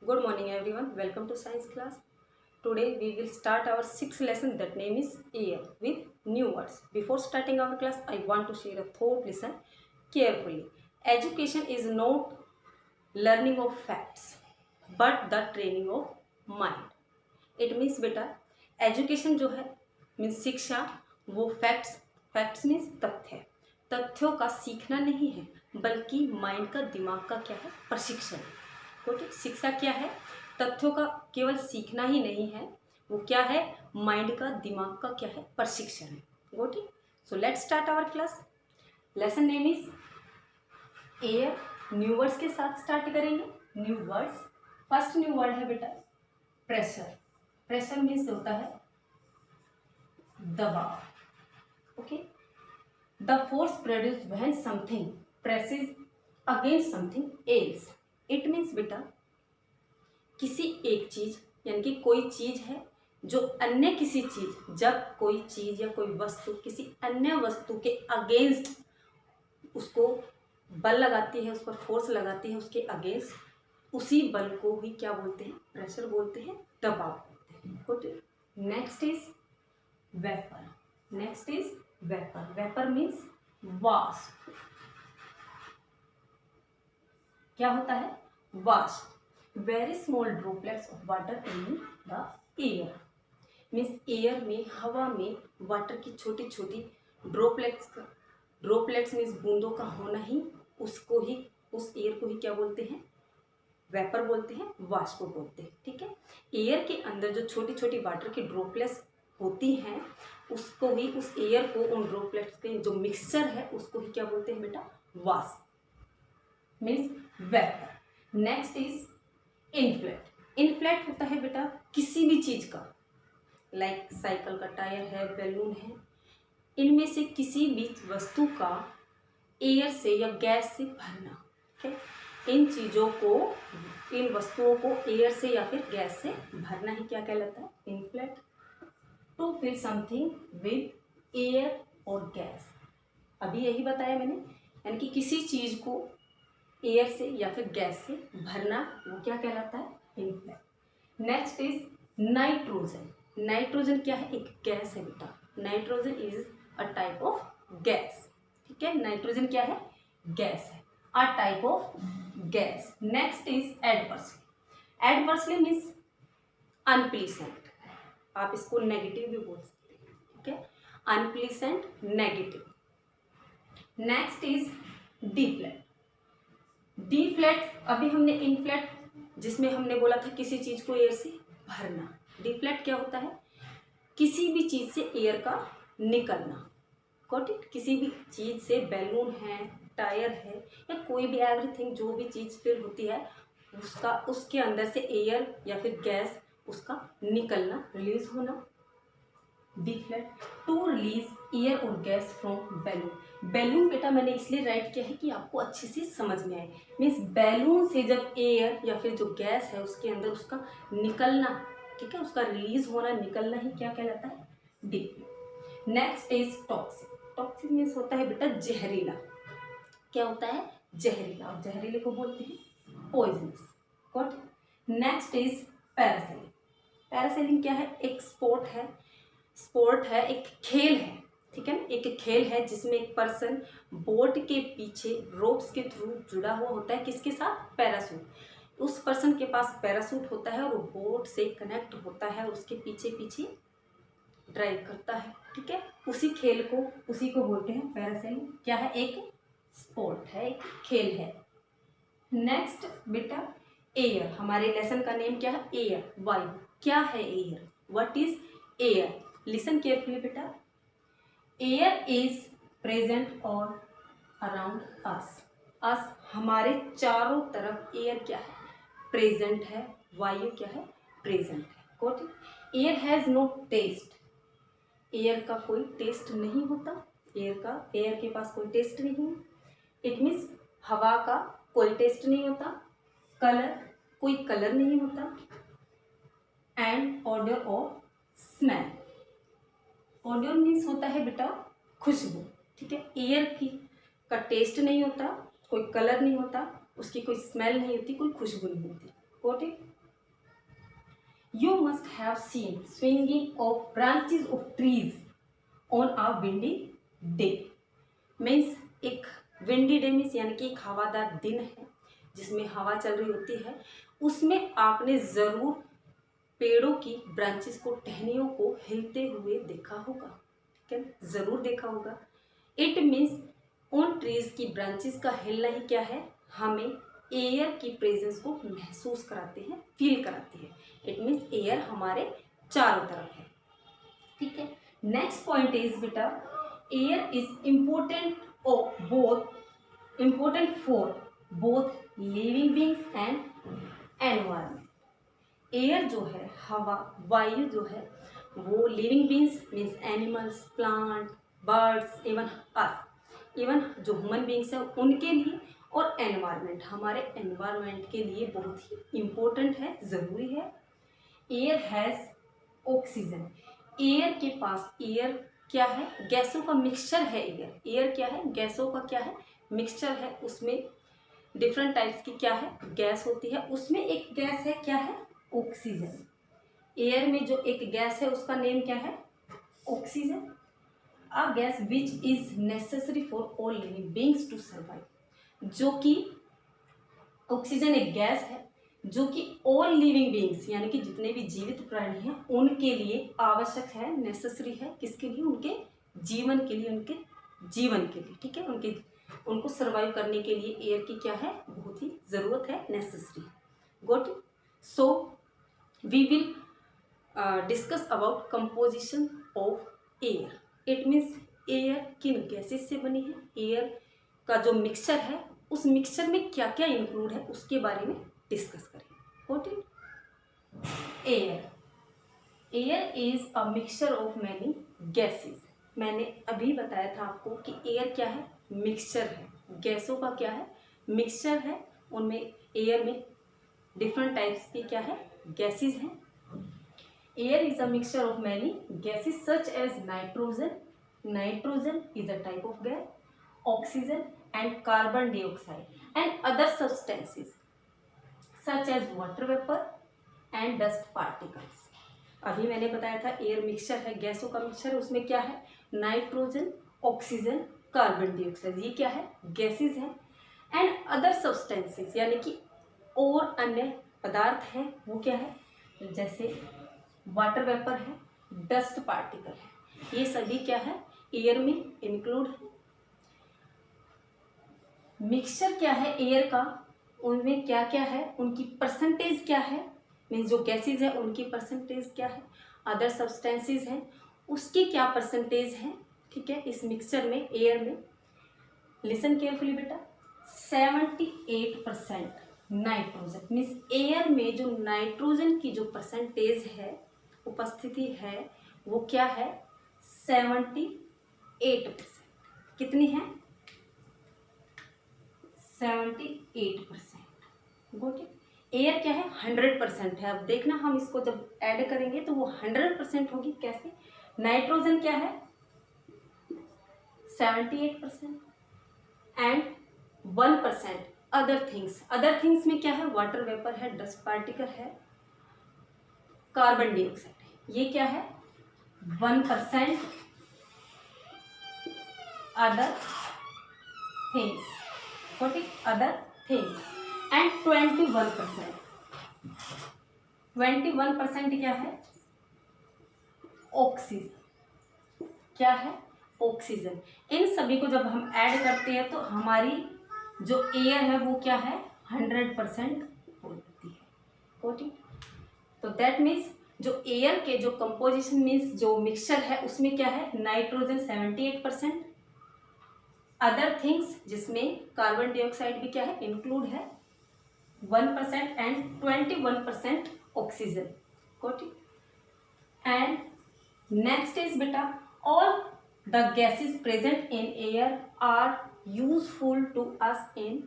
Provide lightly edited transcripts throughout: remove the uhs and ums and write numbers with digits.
Good morning everyone. Welcome to science class. Today we will start our sixth lesson that name is air with new words. Before starting our class, I want to share a thought. Listen carefully. Education is not learning of facts but the training of mind. It means बेटा education जो है means शिक्षा वो facts means तथ्य तथ्यों का सीखना नहीं है बल्कि माइंड का दिमाग का क्या है प्रशिक्षण। ठीक, शिक्षा क्या है? तथ्यों का केवल सीखना ही नहीं है, वो क्या है? माइंड का दिमाग का क्या है? प्रशिक्षण है। Got it. So let's start our class. Lesson name is air. New words के साथ स्टार्ट करेंगे। New words, first new word है बेटा प्रेशर। प्रेशर मीन्स होता है दबाव। Okay, the force produced when something presses against something else. It means बेटा किसी एक चीज यानी कि कोई चीज है जो अन्य किसी चीज, जब कोई चीज या कोई वस्तु किसी अन्य वस्तु के अगेंस्ट उसको बल लगाती है, उस पर फोर्स लगाती है उसके अगेंस्ट, उसी बल को ही क्या बोलते हैं? प्रेशर बोलते हैं, दबाव बोलते हैं। Next is vapour. Next is vapour. Vapour means वाष्प। क्या होता है? वाष्प। Very small droplets of water in the air. Means air में, हवा में वाटर की छोटी छोटी ड्रॉपलेट्स मीन्स बूंदों का होना ही उसको ही, उस एयर को ही क्या बोलते हैं? वेपर बोलते हैं, वाष्प बोलते हैं। ठीक है, एयर के अंदर जो छोटी छोटी वाटर की ड्रॉपलेट्स होती हैं उसको ही, उस एयर को, उन ड्रॉपलेट्स के जो मिक्सचर है उसको ही क्या बोलते हैं बेटा? वाष्प means vapour. Next is inflate. Inflate होता है बेटा किसी भी चीज का, लाइक साइकिल का टायर है, बैलून है, इनमें से किसी भी वस्तु का एयर से या गैस से भरना। ठीक है, इन चीजों को, इन वस्तुओं को एयर से या फिर गैस से भरना ही क्या कहलाता है? Inflate. To fill something with air और गैस। अभी यही बताया मैंने, यानी कि किसी चीज को एयर से या फिर गैस से भरना, वो क्या कहलाता है? Inflate. Next is nitrogen. Nitrogen क्या है? एक गैस है बेटा। Nitrogen is a type of gas. ठीक है, नाइट्रोजन क्या है? गैस है, अ type of gas. Next is adversely. Adversely means unpleasant. आप इसको नेगेटिव भी बोल सकते हैं। ठीक है, unpleasant, negative. Next is deflate. Deflate, अभी हमने इनफ्लेट जिसमें हमने बोला था किसी चीज को एयर से भरना। डिफ्लेट क्या होता है? किसी भी चीज से एयर का निकलना। Got it? किसी भी चीज से, बैलून है, टायर है, या कोई भी एवरीथिंग, जो भी चीज फिल होती है उसका, उसके अंदर से एयर या फिर गैस उसका निकलना, रिलीज होना। डिफ्लेट। टू रिलीज एयर और गैस फ्रॉम बैलून। बैलून बेटा मैंने इसलिए राइट किया है कि आपको अच्छे से समझ में आए। मीन्स बैलून से जब एयर या फिर जो गैस है उसके अंदर उसका निकलना, ठीक है, उसका रिलीज होना, निकलना ही क्या कहलाता है? Deflate. Next is toxic. Toxic means होता है बेटा जहरीला। क्या होता है? जहरीला। और जहरीले को बोलते हैं poisonous. Got. Next is parasailing. Parasailing क्या है? एक स्पोर्ट है, एक खेल है। ठीक है ना, एक खेल है जिसमें एक पर्सन बोट के पीछे रोप्स के थ्रू जुड़ा हुआ होता है। किसके साथ? पैरासूट। उस पर्सन के पास पैरासूट होता है और वो बोट से कनेक्ट होता है, उसके पीछे पीछे ड्राइव करता है। ठीक है, उसी खेल को, उसी को बोलते हैं पैरासेलिंग। क्या है? एक स्पोर्ट है, एक खेल है। नेक्स्ट बेटा एयर। हमारे लेसन का नेम क्या है? एयर, वायु। क्या है air? What is air? Listen carefully बेटा। एयर इज प्रेजेंट और अराउंड अस। अस, हमारे चारों तरफ एयर क्या है? प्रेजेंट है। वायु क्या है? प्रेजेंट है। Got it? Air has no taste. Air का कोई टेस्ट नहीं होता। एयर के पास कोई टेस्ट नहीं है। इट मीन्स हवा का कोई टेस्ट नहीं होता। कलर, कोई कलर नहीं होता। एंड ऑडर और स्मेल। ऑडर मीन्स होता है बेटा खुशबू। ठीक है, एयर की का टेस्ट नहीं होता, कोई कलर नहीं होता, उसकी कोई स्मेल नहीं होती, कोई खुशबू नहीं होती। Got it? You must have seen swinging of branches of trees on a windy day. Means एक विंडी डे मीन्स यानी कि एक हवादार दिन है जिसमें हवा चल रही होती है, उसमें आपने ज़रूर पेड़ों की ब्रांचेस को, टहनियों को हिलते हुए देखा होगा, ठीक है, ज़रूर देखा होगा। इट मीन्स उन ट्रीज की ब्रांचेस का हिलना ही क्या है, हमें एयर की प्रेजेंस को महसूस कराते हैं, फील कराते हैं। इट मीन्स एयर हमारे चारों तरफ है, ठीक है। नेक्स्ट पॉइंट इज बेटा, air is important for both living beings and environment. Air जो है, हवा, वायु जो है, वो living beings means animals, plant, birds, even जो ह्यूमन बींग्स हैं उनके लिए, और एनवायरनमेंट, हमारे एनवायरनमेंट के लिए बहुत ही इम्पोर्टेंट है, ज़रूरी है। Air has oxygen. एयर के पास, एयर क्या है, गैसों का मिक्सचर है। एयर क्या है, गैसों का क्या है, मिक्सचर है। उसमें डिफरेंट टाइप्स की क्या है, गैस होती है। उसमें एक गैस है, क्या है, ऑक्सीजन। एयर में जो एक गैस है उसका नेम क्या है, oxygen. A gas which is necessary for all living beings to survive. जो कि ऑक्सीजन एक गैस है जो कि ऑल लिविंग बींग्स यानी कि जितने भी जीवित प्राणी हैं उनके लिए आवश्यक है, नेसेसरी है। किसके लिए, उनके जीवन के लिए, उनके जीवन के लिए, ठीक है, उनको सर्वाइव करने के लिए एयर की क्या है, बहुत ही ज़रूरत है, नेसेसरी है। Got it. So we will discuss about composition of air. It means air किन गैसेस से बनी है, एयर का जो मिक्सचर है उस मिक्सचर में क्या क्या इंक्लूड है उसके बारे में डिस्कस करें। Got it. Air is a mixture of many gases. मैंने अभी बताया था आपको कि एयर क्या है, मिक्सचर है, गैसों का क्या है, मिक्सचर है। उनमें एयर में डिफरेंट टाइप्स की क्या है, गैसेस हैं। Air is a mixture of many gases such as nitrogen, nitrogen is a type of gas, oxygen and carbon dioxide and other substances such as water vapour and dust particles. अभी मैंने बताया था air mixture है, गैसों का mixture है। उसमें क्या है, नाइट्रोजन, ऑक्सीजन, कार्बन डाइऑक्साइड, ये क्या है, गैसेस हैं। एंड अदर सब्सटेंसेस यानी कि और अन्य पदार्थ हैं, वो क्या है, जैसे वाटर वेपर है, डस्ट पार्टिकल है, ये सभी क्या है, एयर में इंक्लूड है। मिक्सचर क्या है एयर का, उनमें क्या क्या है, उनकी परसेंटेज क्या है, मीन्स जो गैसेज है उनकी परसेंटेज क्या है, अदर सब्सटेंसेज हैं उसकी क्या परसेंटेज है, ठीक है, इस मिक्सचर में, एयर में। लिसन केयरफुली बेटा, 78% नाइट्रोजन, मीन्स एयर में जो नाइट्रोजन की जो परसेंटेज है, उपस्थिति है, वो क्या है, 78%। कितनी है, 78%। Got it. एयर क्या है, 100% है। अब देखना हम इसको जब ऐड करेंगे तो वो 100% होगी। कैसे, नाइट्रोजन क्या है, 78% and 1% other things. Other things में क्या है, वाटर वेपर है, डस्ट पार्टिकल है, कार्बन डाइऑक्साइड है, ये क्या है, 1% other things, what is other things, and 21% क्या है, ऑक्सीजन, क्या है, ऑक्सीजन। इन सभी को जब हम ऐड करते हैं तो हमारी जो एयर है वो क्या है, 100% हो जाती है। ओके, तो दैट मीन्स जो एयर के जो कंपोजिशन मीन्स जो मिक्सचर है उसमें क्या है, नाइट्रोजन 78%, अदर थिंग्स जिसमें कार्बन डाइऑक्साइड भी क्या है, इंक्लूड है, 1% and 21% oxygen. Got it. And next is बेटा, all the gases present in air are useful to us in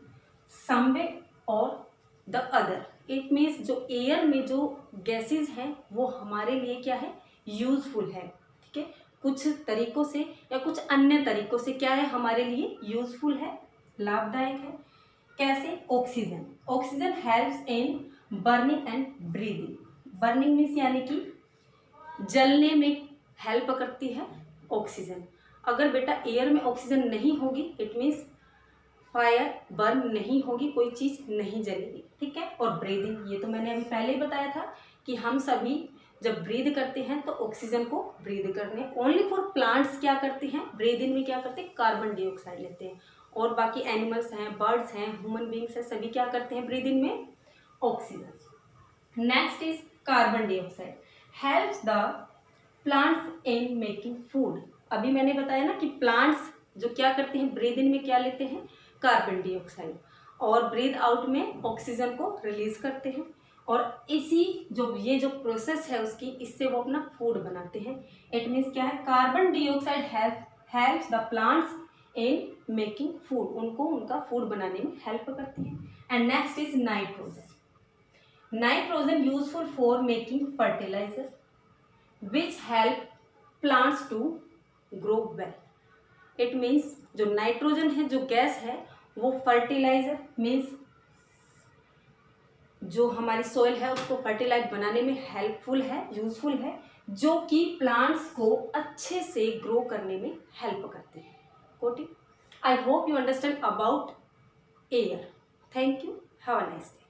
some way or the other. It means जो air में जो gases हैं वो हमारे लिए क्या है, यूजफुल है, ठीक है, कुछ तरीकों से या कुछ अन्य तरीकों से क्या है, हमारे लिए यूजफुल है, लाभदायक है। कैसे, oxygen, oxygen helps in burning and breathing. Burning means यानी कि जलने में हेल्प करती है ऑक्सीजन। अगर बेटा एयर में ऑक्सीजन नहीं होगी इट मीन्स फायर बर्न नहीं होगी, कोई चीज़ नहीं जलेगी, ठीक है। और ब्रीदिंग, ये तो मैंने अभी पहले ही बताया था कि हम सभी जब ब्रीद करते हैं तो ऑक्सीजन को ब्रीद करने, ओनली फॉर प्लांट्स क्या करते हैं, ब्रीद इन में क्या करते हैं, कार्बन डाइऑक्साइड लेते हैं। और बाकी एनिमल्स हैं, बर्ड्स हैं, ह्यूमन बींग्स हैं, सभी क्या करते हैं ब्रीद इन में, oxygen. Next is carbon dioxide helps the plants in making food. अभी मैंने बताया ना कि प्लांट्स जो क्या करते हैं, ब्रीद इन में क्या लेते हैं, कार्बन डाइऑक्साइड, और ब्रीद आउट में ऑक्सीजन को रिलीज करते हैं। और इसी जो ये जो प्रोसेस है उसकी, इससे वो अपना फूड बनाते हैं। इट मीन्स क्या है, carbon dioxide helps the plants in making food, उनको उनका फूड बनाने में हेल्प करती है। And next is nitrogen. Nitrogen useful for making fertiliser which help plants to grow well. It means जो नाइट्रोजन है, जो गैस है, वो फर्टिलाइजर मीन्स जो हमारी सॉइल है उसको फर्टिलाइज बनाने में हेल्पफुल है, यूजफुल है, जो कि प्लांट्स को अच्छे से ग्रो करने में हेल्प करते हैं। कोटी, I hope you understand about air. Thank you, have a nice day.